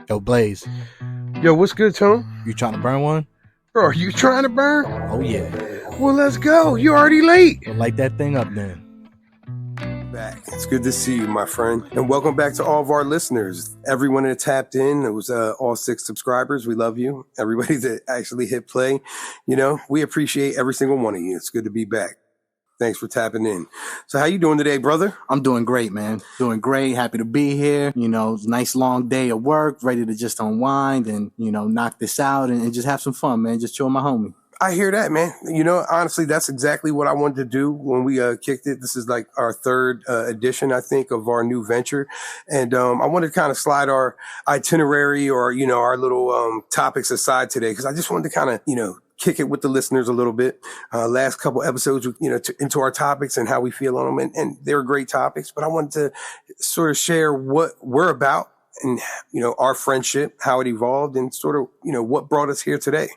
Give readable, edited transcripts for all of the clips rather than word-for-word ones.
Yo, Blayzd, Yo, what's good, Tone? you trying to burn one? Bro, are you trying to burn? Oh, yeah. Well, let's go. You're already late. Well, light that thing up then. Back. It's good to see you, my friend. And welcome back to all of our listeners. Everyone that tapped in, it was all 6 subscribers. We love you. Everybody that actually hit play, we appreciate every single one of you. It's good to be back. Thanks for tapping in. So how you doing today, brother? I'm doing great, man. Doing great. Happy to be here. Nice long day of work, ready to just unwind and, knock this out and just have some fun, man. Just chill with my homie. I hear that, man. Honestly, that's exactly what I wanted to do when we kicked it. This is like our 3rd edition, I think, of our new venture. And I wanted to kind of slide our itinerary or, our little topics aside today because I just wanted to kind of, kick it with the listeners a little bit. Last couple episodes, into our topics and how we feel on them. And they were great topics, but I wanted to sort of share what we're about and, our friendship, how it evolved and sort of, what brought us here today.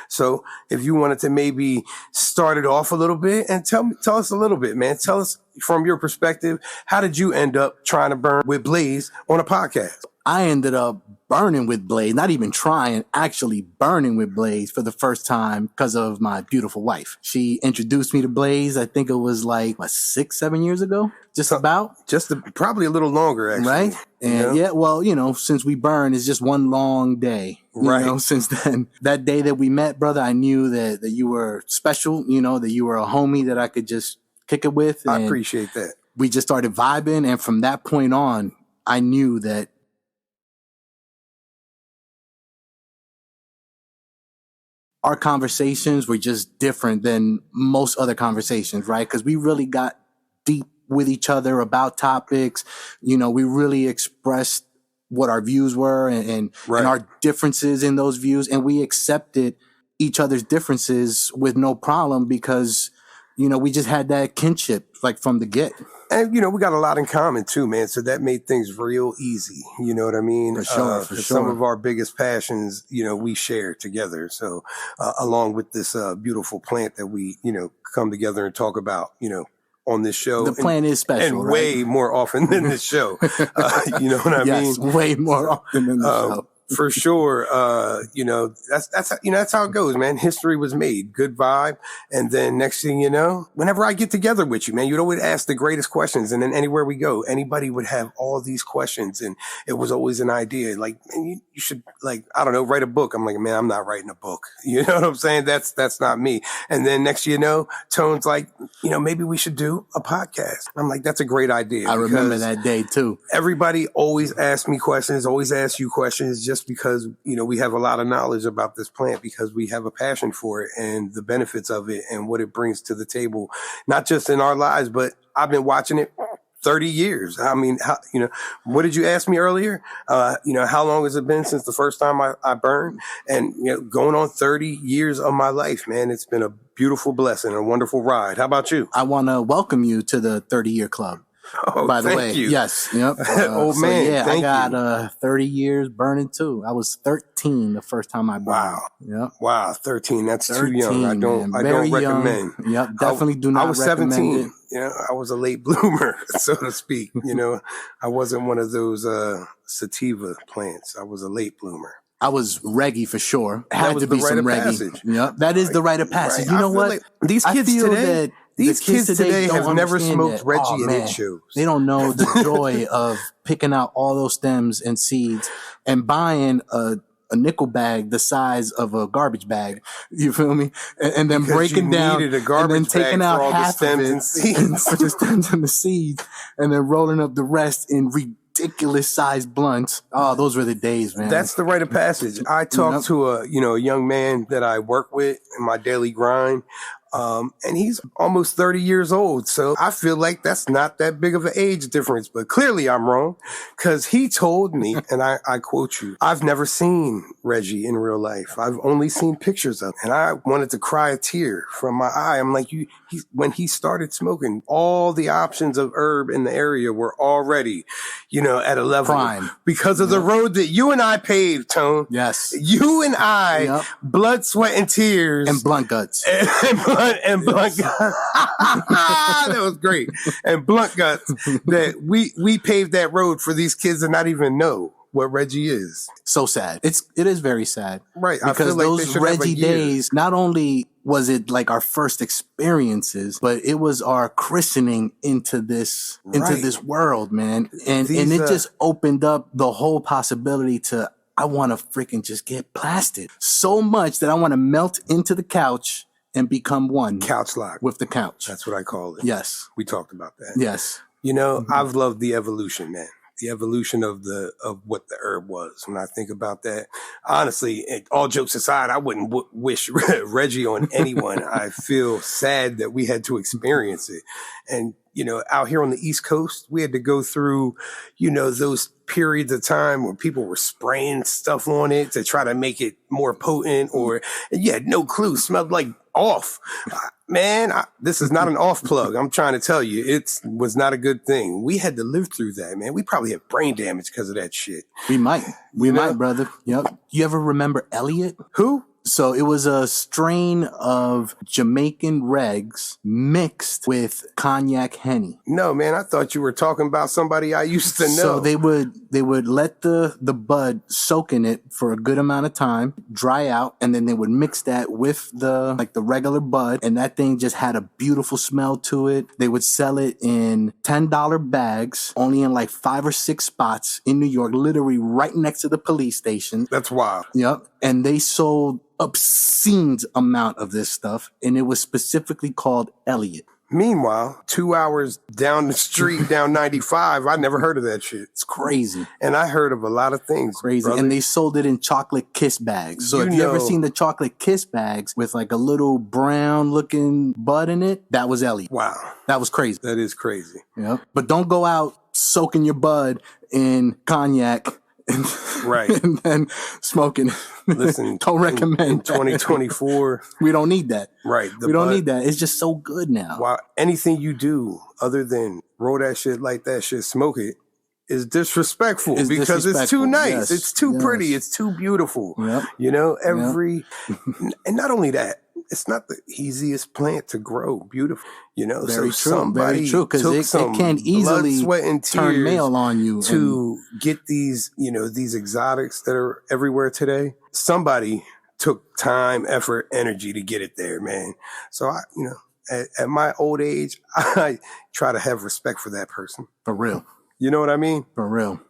So if you wanted to maybe start it off a little bit and tell us a little bit, man, tell us from your perspective, how did you end up trying to burn with Blayzd on a podcast? I ended up burning with Blayzd, not even trying, actually burning with Blayzd for the first time because of my beautiful wife. She introduced me to Blayzd, I think it was like 6-7 years ago, probably a little longer, actually. Right? And since we burn, it's just one long day. Right. Since then, that day that we met, brother, I knew that you were special, that you were a homie that I could just kick it with. And I appreciate that. We just started vibing. And from that point on, I knew that our conversations were just different than most other conversations, right? Because we really got deep with each other about topics. We really expressed what our views were and our differences in those views. And we accepted each other's differences with no problem because, we just had that kinship like from the get. And, we got a lot in common too, man. So that made things real easy. You know what I mean? For sure. Some of our biggest passions, we share together. So along with this beautiful plant that we, come together and talk about, on this show. The plant is special, and way more often than this show. You know what I mean? Yes, way more often than the show. For sure. That's how it goes, man. History was made. Good vibe. And then next thing you know, whenever I get together with you, man, you'd always ask the greatest questions. And then anywhere we go, anybody would have all these questions. And it was always an idea like, man, you should write a book. I'm like, man, I'm not writing a book. You know what I'm saying? That's not me. And then next, Tone's like, maybe we should do a podcast. I'm like, that's a great idea. I remember that day too. Everybody always asks me questions, always asks you questions just because, we have a lot of knowledge about this plant because we have a passion for it and the benefits of it and what it brings to the table, not just in our lives, but I've been watching it 30 years. I mean, what did you ask me earlier? How long has it been since the first time I burned? And, going on 30 years of my life, man, it's been a beautiful blessing, a wonderful ride. How about you? I want to welcome you to the 30-year club. Oh, by the thank way, you. Yes. Yep. Man, yeah, thank I got 30 years burning too. I was 13 the first time I burned. Wow. Yep. Wow, 13. That's 13, too young. I don't recommend. Yep, definitely do not I was recommend 17. it. I was a late bloomer, so to speak. I wasn't one of those sativa plants. I was a late bloomer. I was reggae for sure. It had to be some reggae. Passage. Yep, that is the rite of passage. Right. You know what? Like these kids today. These kids today have never smoked Reggie and it shows. They don't know the joy of picking out all those stems and seeds and buying a nickel bag the size of a garbage bag. You feel me? And then breaking down and then taking out half of it and the stems and the seeds and then rolling up the rest in ridiculous sized blunts. Oh, those were the days, man. That's the rite of passage. I talked to a young man that I work with in my daily grind. And he's almost 30 years old. So I feel like that's not that big of an age difference, but clearly I'm wrong because he told me, and I quote you, I've never seen Reggie in real life. I've only seen pictures of him. And I wanted to cry a tear from my eye. I'm like, when he started smoking, all the options of herb in the area were already, at a level prime because of the road that you and I paved, Tone. Yes. You and I, blood, sweat, and tears. And blunt guts. And blunt guts. That was great. And blunt guts that we paved that road for these kids to not even know what Reggie is. So sad. It is very sad. Right. Because I feel like those Reggie days, not only was it like our first experiences, but it was our christening into this world, man. And it just opened up the whole possibility to, I want to freaking just get blasted so much that I want to melt into the couch and become one. Couch lock. With the couch. That's what I call it. Yes. We talked about that. Yes. You know, I've loved the evolution, man. The evolution of what the herb was. When I think about that, honestly, all jokes aside, I wouldn't wish Reggie on anyone. I feel sad that we had to experience it. And, you know, out here on the East Coast, we had to go through, you know, those periods of time where people were spraying stuff on it to try to make it more potent, or you had no clue, smelled like off. Man, this is not an off plug. I'm trying to tell you, it was not a good thing. We had to live through that, man. We probably have brain damage because of that shit. We might, brother. Yep. You ever remember Elliot? Who? So it was a strain of Jamaican regs mixed with cognac Henny. No, man, I thought you were talking about somebody I used to know. So they would let the bud soak in it for a good amount of time, dry out, and then they would mix that with the regular bud, and that thing just had a beautiful smell to it. They would sell it in $10 bags, only in like 5 or 6 spots in New York, literally right next to the police station. That's wild. Yep. And they sold obscene amount of this stuff, and it was specifically called Elliot. Meanwhile, 2 hours down the street, down 95, I never heard of that shit. It's crazy. And I heard of a lot of things. Crazy. Brother. And they sold it in chocolate kiss bags. So if you ever seen the chocolate kiss bags with like a little brown looking bud in it, that was Elliot. Wow. That was crazy. That is crazy. Yeah. But don't go out soaking your bud in cognac right. and then smoking. Listen, don't recommend in 2024. We don't need that. Right. We don't need that. It's just so good now. While anything you do other than roll that shit, light that shit, smoke it, is disrespectful because it's too nice. Yes. It's too pretty. It's too beautiful. Yep. You know, and not only that, it's not the easiest plant to grow beautiful, you know. Very so true. Somebody Very true, because it can easily blood, sweat, and turn male on you to get these, you know, these exotics that are everywhere today. Somebody took time, effort, energy to get it there, man. So I, you know, at my old age, I try to have respect for that person. For real. You know what I mean? For real.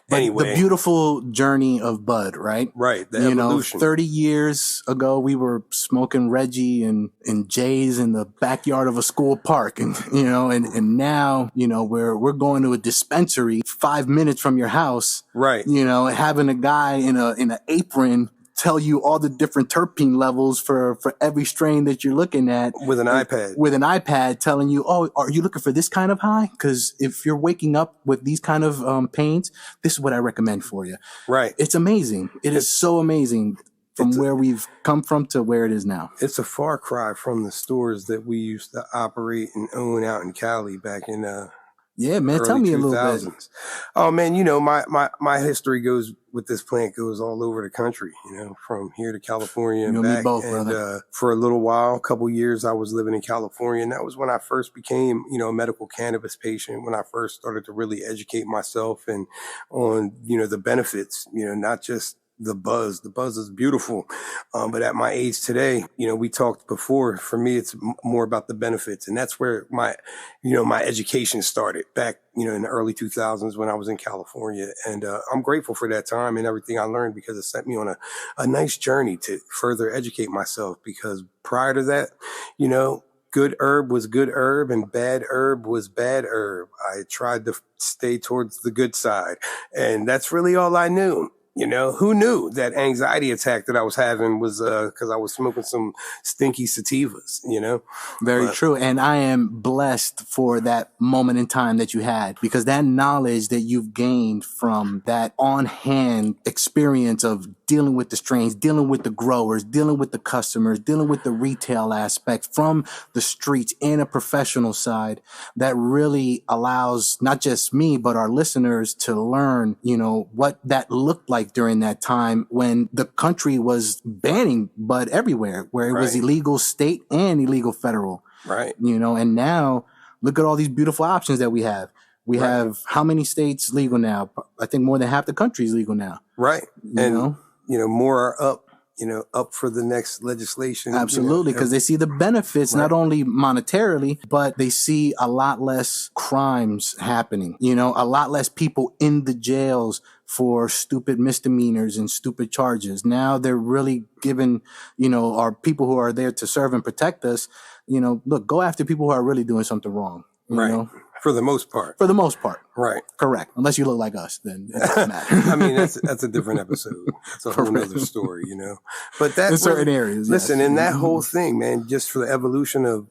But anyway, the beautiful journey of bud, right? Right. The evolution. 30 years ago, we were smoking Reggie and Jay's in the backyard of a school park. And, you know, and now, you know, we're going to a dispensary 5 minutes from your house. Right. You know, having a guy in an apron tell you all the different terpene levels for every strain that you're looking at. With an iPad. With an iPad telling you, oh, are you looking for this kind of high? Because if you're waking up with these kind of pains, this is what I recommend for you. Right. It's amazing. It is so amazing from where we've come from to where it is now. It's a far cry from the stores that we used to operate and own out in Cali back in yeah, man. Tell me a little bit. Oh man, you know, my history goes with this plant goes all over the country, you know, from here to California and back. Me both, brother. For a little while, a couple years, I was living in California, and that was when I first became, you know, a medical cannabis patient, when I first started to really educate myself and on, you know, the benefits, you know, not just the buzz. The buzz is beautiful. But at my age today, you know, we talked before, for me, it's more about the benefits. And that's where my education started back, you know, in the early 2000s when I was in California. And I'm grateful for that time and everything I learned, because it set me on a nice journey to further educate myself. Because prior to that, you know, good herb was good herb and bad herb was bad herb. I tried to stay towards the good side. And that's really all I knew. You know, who knew that anxiety attack that I was having was because I was smoking some stinky sativas, you know? Very true. And I am blessed for that moment in time that you had, because that knowledge that you've gained from that on-hand experience of dealing with the strains, dealing with the growers, dealing with the customers, dealing with the retail aspect from the streets and a professional side, that really allows not just me, but our listeners to learn, you know, what that looked like during that time when the country was banning bud everywhere, where it was illegal state and illegal federal. Right. You know, and now look at all these beautiful options that we have. We have how many states legal now? I think more than half the country is legal now. Right. You know, more are up for the next legislation. Absolutely, because they see the benefits, not only monetarily, but they see a lot less crimes happening, a lot less people in the jails for stupid misdemeanors and stupid charges. Now they're really giving, our people who are there to serve and protect us, look, go after people who are really doing something wrong. You know? For the most part. For the most part. Right. Correct. Unless you look like us, then it doesn't matter. I mean, that's a different episode. It's a whole other story, But that in certain areas. Listen, and that whole thing, man, just for the evolution of,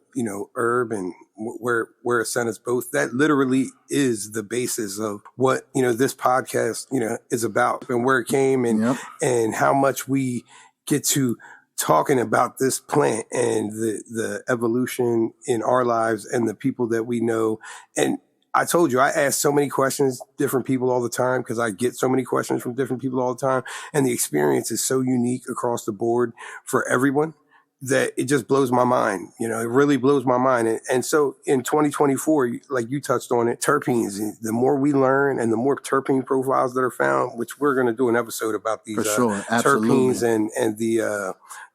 herb and where it sent us both, that literally is the basis of what, this podcast, is about and where it came and how much we get to talking about this plant and the evolution in our lives and the people that we know. And I told you, I ask so many questions, different people all the time, because I get so many questions from different people all the time. And the experience is so unique across the board for everyone that it just blows my mind. It really blows my mind. And so in 2024, like you touched on it, terpenes, the more we learn and the more terpene profiles that are found, which we're going to do an episode about these terpenes and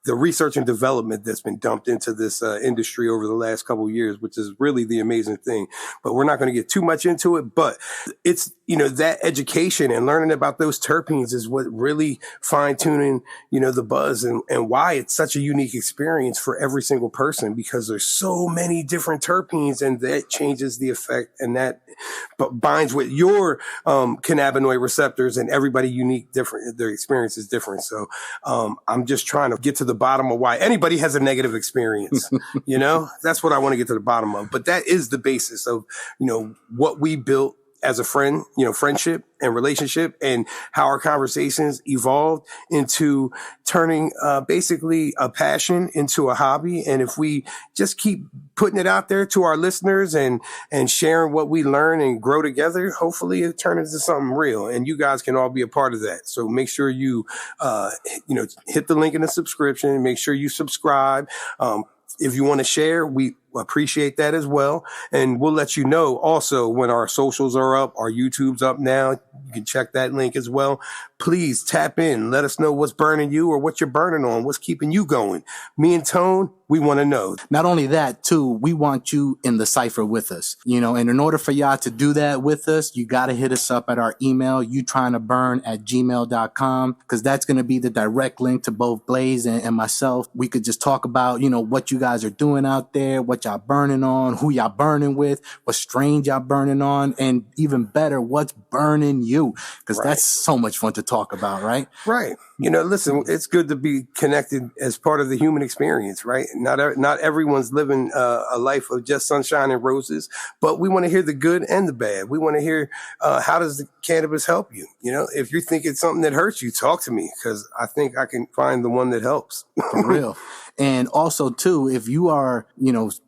the research and development that's been dumped into this industry over the last couple of years, which is really the amazing thing. But we're not going to get too much into it. But it's, that education and learning about those terpenes is what really fine tuning, the buzz and why it's such a unique experience for every single person, because there's so many different terpenes and that changes the effect and that binds with your cannabinoid receptors, and everybody unique, different. Their experience is different. So I'm just trying to get to the bottom of why anybody has a negative experience. That's what I want to get to the bottom of. But that is the basis of, what we built as a friend, friendship and relationship, and how our conversations evolved into turning basically a passion into a hobby. And if we just keep putting it out there to our listeners and sharing what we learn and grow together, hopefully it turns into something real. And you guys can all be a part of that. So make sure you, hit the link in the subscription. Make sure you subscribe. If you want to share, we appreciate that as well. And we'll let you know also when our socials are up, our YouTube's up now. You can check that link as well. Please tap in. Let us know what's burning you or what you're burning on, what's keeping you going. Me and Tone, we want to know. Not only that, too, we want you in the Cypher with us. And in order for y'all to do that with us, you got to hit us up at our email, youtryingtoburn@gmail.com, because that's going to be the direct link to both Blayzd and myself. We could just talk about, what you guys are doing out there, what y'all burning on, who y'all burning with, what strains y'all burning on, and even better, what's burning you, because that's so much fun to talk about, right? Right. Listen, it's good to be connected as part of the human experience, right? Not everyone's living a life of just sunshine and roses, but we want to hear the good and the bad. We want to hear how does the cannabis help you? If you're thinking something that hurts you, talk to me, because I think I can find the one that helps. For real. And also, too, if you are,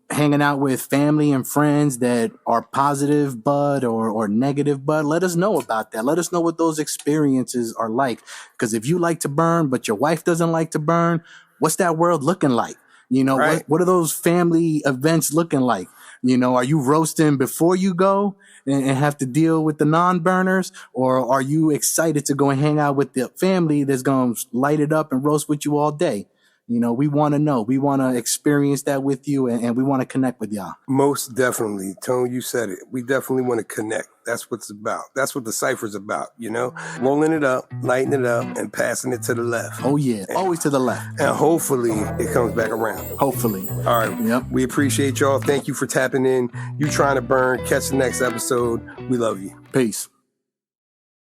hanging out with family and friends that are positive bud or negative bud, let us know about that. Let us know what those experiences are like. Because if you like to burn, but your wife doesn't like to burn, what's that world looking like? What are those family events looking like? Are you roasting before you go and have to deal with the non-burners? Or are you excited to go and hang out with the family that's going to light it up and roast with you all day? We want to know. We want to experience that with you, and we want to connect with y'all. Most definitely. Tone, you said it. We definitely want to connect. That's what it's about. That's what the Cypher's about, Rolling it up, lighting it up, and passing it to the left. Oh, yeah. Always to the left. And hopefully it comes back around. Hopefully. All right. Yep. We appreciate y'all. Thank you for tapping in. You trying to burn. Catch the next episode. We love you. Peace.